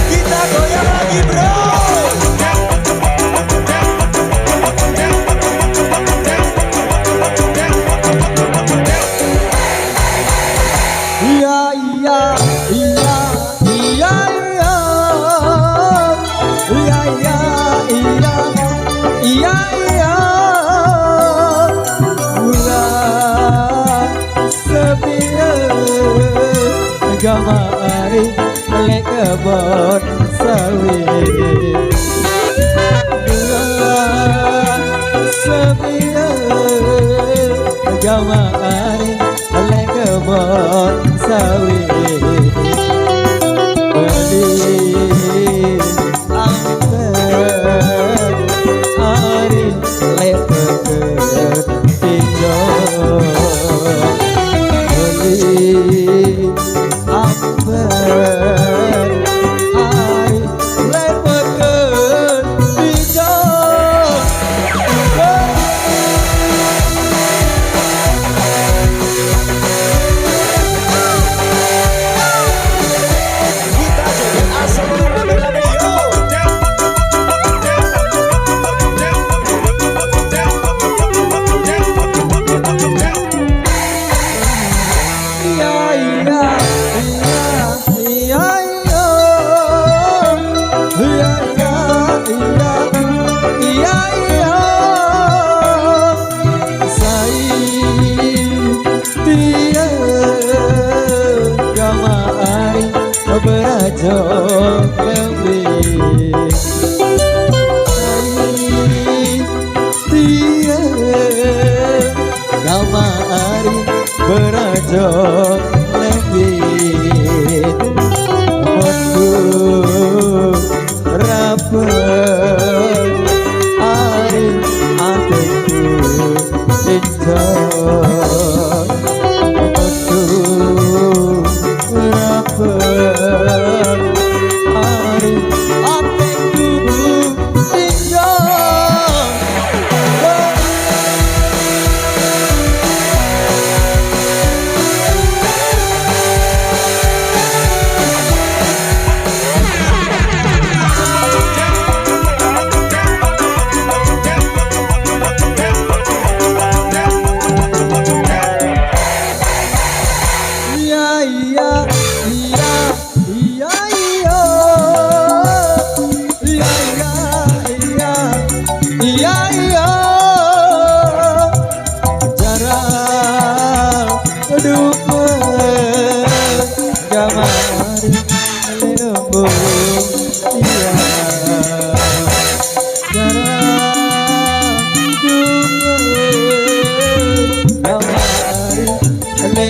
Kita goyang lagi bro. Iya iya iya iya iya iya iya iya iya iya bulan sepian gamari melek kebon sawit bulan sepian gamari melek kebon sawit beli angker hari lepet pinjol beli angker hari lepet pinjol. Berajo lebih dia kamari berajo lebih waktu rapet hari hatiku pinjol waktu rapet hari hatiku pinjol. Iya iya iya iya iya iya iya iya iya jarak dupe gamari lembung iya jarak dupe gamari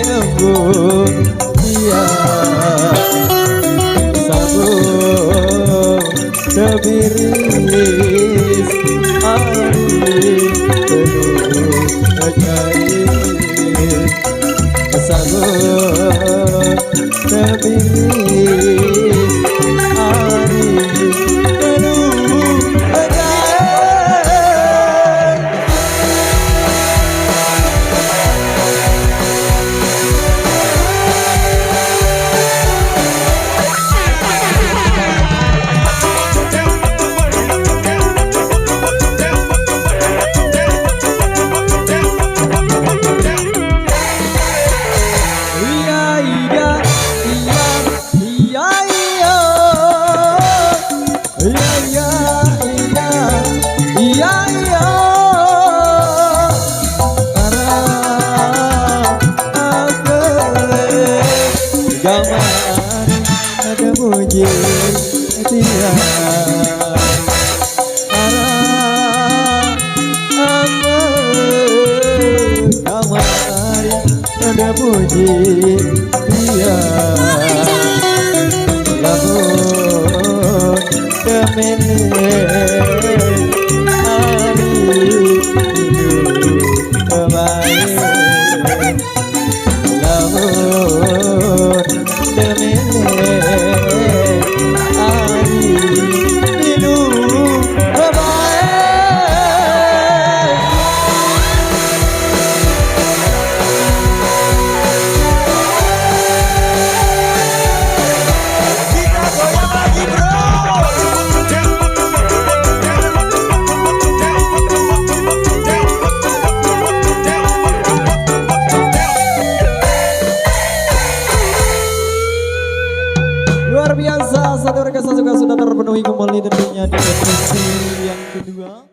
lembung iya sabun sebiris hari penuh ajaib sabun sebiris hari penuh ajaib. Gamari ada muji dia gamari ada muji dia lamun kemene hari hidup kembali lamun luar biasa. Satu orkestra juga sudah terpenuhi kembali tentunya di sesi yang kedua.